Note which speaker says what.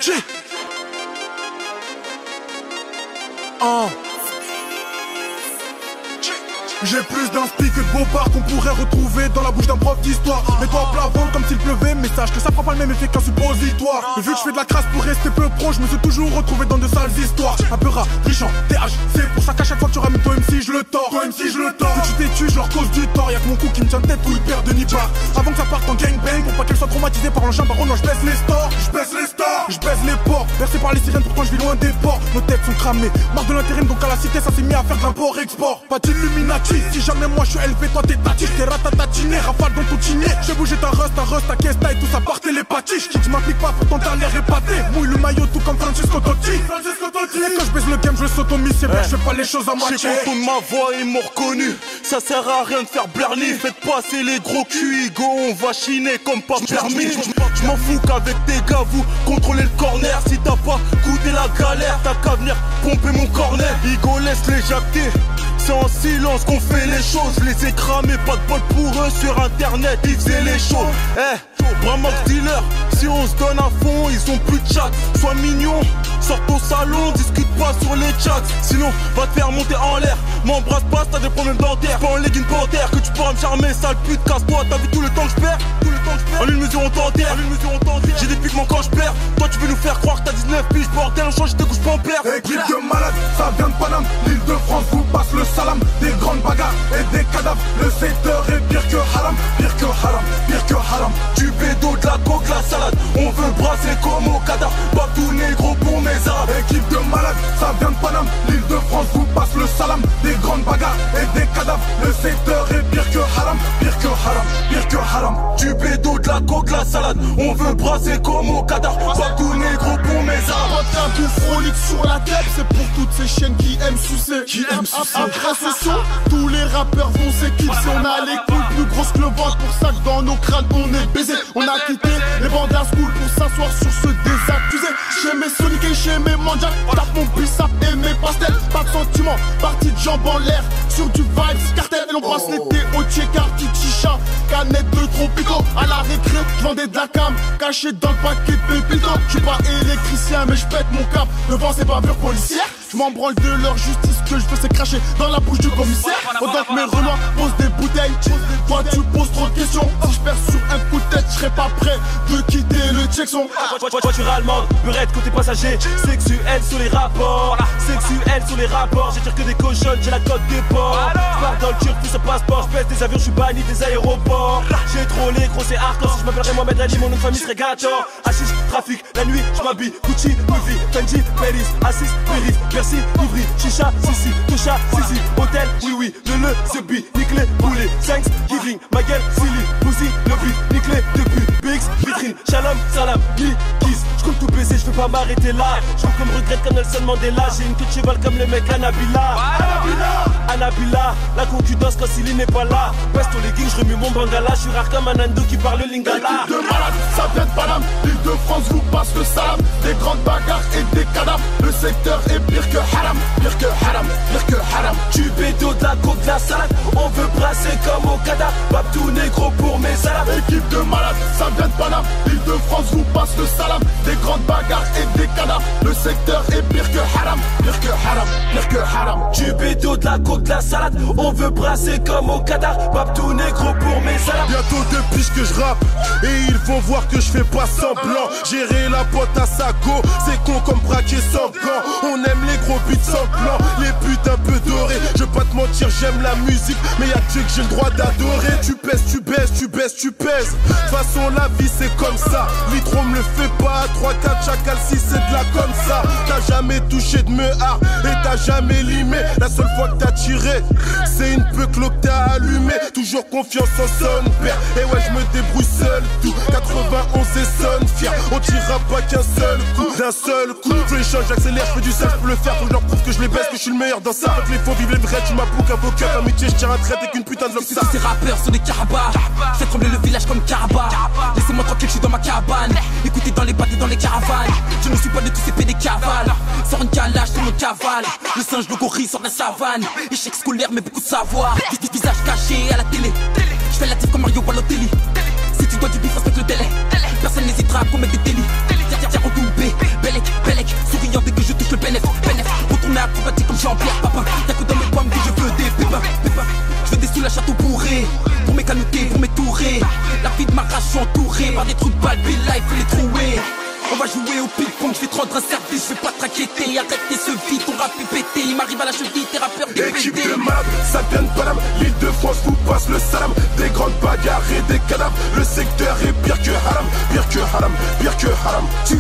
Speaker 1: G. J'ai plus d'inspi que de bobards qu'on pourrait retrouver dans la bouche d'un prof d'histoire. Mets-toi à plat ventre comme s'il pleuvait, mais sache que ça fera pas le même effet qu'un suppositoire. Mais vu que je fais de la crasse pour rester peu pro, je me suis toujours retrouvé dans de sales histoires. Un peu rat, trichant, THC, pour ça qu'à chaque fois que tu ramènes toi MC je le tords. Toi MC je le tords. Que tu t'es je leur cause du tort. Y'a que mon coup qui me tient tête ou il perd de nippard. Avant que ça parte en gangbang, pour pas qu'elle soit traumatisée par l'engin baron, non je baisse les stores. Je baisse les stores, je baisse les ports. Bercé par les sirènes, pourtant je vis loin des ports. Nos têtes sont cramées, marre de l'intérim, donc à la cité ça s'est mis à faire de l'import-export. Pas d'illuminati, si jamais moi je suis élevé, toi t'es tati, t'es ratatatiné, rafale dans ton tinier. J'ai bougé ta rust, ta caisse, ta et tout ça par télépathie. J'quitte, je m'applique pas, pourtant t'as l'air épaté. Mouille le maillot tout comme Francisco Totti. Et quand je baisse le game, je sotomise, c'est bien, je fais pas les choses à moitié.
Speaker 2: J'ai content de ma voix, ils m'ont reconnu. Ça sert à rien de faire blerni. Faites passer les gros culs, go, on va chiner comme pas permis. Je m'en fous qu'avec tes gars, vous contrôlez le corner. Si t'as pas goûté la galère, t'as qu'à venir pomper mon corner. Igo, laisse les jacter. C'est en silence qu'on fait les choses. Je les ai cramés, pas de bol pour eux. Sur internet, ils faisaient les choses. Vraiment dealer, si on se donne à fond, ils ont plus de chat. Sois mignon, sors au salon, discute pas sur les chats. Sinon, va te faire monter en l'air. M'embrasse pas, t'as des problèmes dentaires. Pas en legging panthère, que tu pourras me charmer, sale pute, casse-toi. T'as vu tout le temps que je perds? En une mesure on t'enterre. J'ai des pigments quand je perds. Toi tu veux nous faire croire que t'as 19 piges. Bordel, on change tes couches pas en perdre.
Speaker 1: Équipe de malades, ça vient de Paname. L'île de France vous passe le salam. Des grandes bagarres et des cadavres. Le secteur est pire que haram. Pire que haram, pire que haram.
Speaker 2: Du bédo, de la coke, la salade. On veut brasser comme au cadavre. Pas tout négro pour mes arabes.
Speaker 1: Équipe de malades, ça vient de Paname. L'île de France vous passe le salam. Des grandes bagarres et des cadavres. Le secteur est pire que haram. Pire que haram, pire que haram.
Speaker 2: Du bédo, de la coke, la salade. On veut brasser comme au cadavre. Pas tout négro pour mes arabes.
Speaker 3: Quand un coup frolique sur la tête, c'est pour toutes ces chiennes qui aiment sucer. Après ce son, tous les rappeurs vont s'éclipser. On a les couilles plus grosses que le ventre. Pour ça que dans nos crânes on est baisés. On a quitté les bandes à school pour s'asseoir sur ce désaccusé. Chez mes Sonic et chez mes Mandia, tape mon bissap et mes pastels. Pas de sentiment, partie de jambes en l'air. Sur du vibes, cartel et l'on passe l'été au check-out, chicha. Canette de tropico, à la récré, j'vendais de la cam, caché dans le paquet de pépito. J'suis pas électricien mais j'pète mon cap. Devant ces bavures policières, j'm'en branle de leur justice. Ce que je veux c'est cracher dans la bouche du commissaire. Pendant que mes renois posent des bouteilles, toi tu poses trop de questions. Si je perds sur un coup de tête, j'serais pas prêt de quitter le Jackson.
Speaker 2: Voiture allemande, burette côté passager. Sexuel sur les rapports, sexuel sur les rapports. J'ai que des cochonnes, j'ai la cote des porcs. J'pars dans le turc, tout ce passeport. J'pèse des avions, j'suis banni des aéroports. J'ai trop les gros, c'est hardcore. Si j'm'appellerais Mohamed Ali, mon nom de famille serait Gator. Hachiche, trafic, la nuit, j'm'habille. Gucci, Louis, Fendi, Paris, Assis, Paris, Bercy, Ivry, Chicha, Sissi, Toucha, Sissi, Hôtel, oui, le The Beat, Niclé, Boulet, Thanksgiving, ma gueule, Silly, Pussy, le beat, Niclé, depuis, Bix, vitrine, Shalom, Salam, Kiss, j'compte tout baiser, j'veux pas m'arrêter là. J'compte comme regrette comme Nelson Mandela. J'ai une queue de cheval comme le mec Anabila. Anabila, la concudence quand Silly n'est pas là. Peste au legging, j'remue mon bangala. J'suis rare comme un ando qui parle lingala.
Speaker 3: Équipe de malades, ça vient de Paname. L'île de France vous passe le salam. Des grandes bagarres et des cadavres. Le secteur est pire que haram. Pire que haram, pire que haram.
Speaker 2: Du bédo, de la coke, de la salade. On veut brasser comme au cadavre. Babtou négro pour mes salades.
Speaker 3: Équipe de malades, ça vient de Paname. L'île de France vous passe le salam. Des grandes bagarres et des cadavres. Le secteur est pire que haram. Pire que haram, pire que haram.
Speaker 2: Du bédo, de la coke, de la salade. On veut brasser comme au cadavre. Babtou négro pour mes salades.
Speaker 4: Bientôt 2 piges que je rappe et ils vont voir que je fais pas semblant. Gérer la pote à saco, c'est con comme braquer sans gants. On aime les gros beats sans plan, les putes un peu dorées. Je vais pas te mentir, j'aime la musique, mais y'a Dieu que j'ai le droit d'adorer. Tu pèses, tu baisses, tu baisses, tu pèses. De toute façon la vie c'est comme ça. L'hydro me le fait pas, 3-4 chacal 6 c'est de la comme ça. T'as jamais touché de mehar et t'as jamais limé. La seule fois que t'as tiré, c'est une peu que t'as allumé. Toujours confiance en son père. Et ouais je me débrouille seul tout. 91 et sonne fier. On tirera pas qu'un seul coup, d'un seul coup. Je les change, j'accélère, je fais du seul, je peux le faire. Faut que je leur prouve que je les baisse, que je suis le meilleur dans ça. Faut les faux vivre les vrais, tu m'approuves avocat. Amitié, je tiens un trait avec une putain de
Speaker 5: ça. Ces rappeurs sont des carabas. Fais trembler le village comme Caraba. Laissez-moi tranquille, je suis dans ma cabane. Écoutez dans les bateaux, dans les caravanes. Je ne suis pas de tous ces pédés cavales. Sors une calage, tout le monde cavale. Le singe, le gorille sort de la savane. Échec scolaire, mais beaucoup de savoir. Visage caché à la télé. Je fais la tif comme Mario Balotelli. Si tu dois du bif, respecte le délai. Personne n'hésitera à commettre des délits. Tiens, on double. bouger en pierre, papa. Y'a que dans mes pommes que je veux des pépins. Je veux des sous la château bourré. Pour mes canoutés, pour mes tourés. La vie de ma race, je suis entouré par des trucs balbés, là il faut les trouver. On va jouer au ping-pong, je vais te rendre un service, je vais pas te raqueter. Arrêtez ce vide, ton rap est pété. Il m'arrive à la cheville, tes rappeurs
Speaker 4: Équipe
Speaker 5: dépétés.
Speaker 4: de malades, ça vient de Paname. L'île de France vous passe le salam. Des grandes bagarres et des cadavres. Le secteur est pire que haram, pire que haram, pire que haram.
Speaker 5: Tu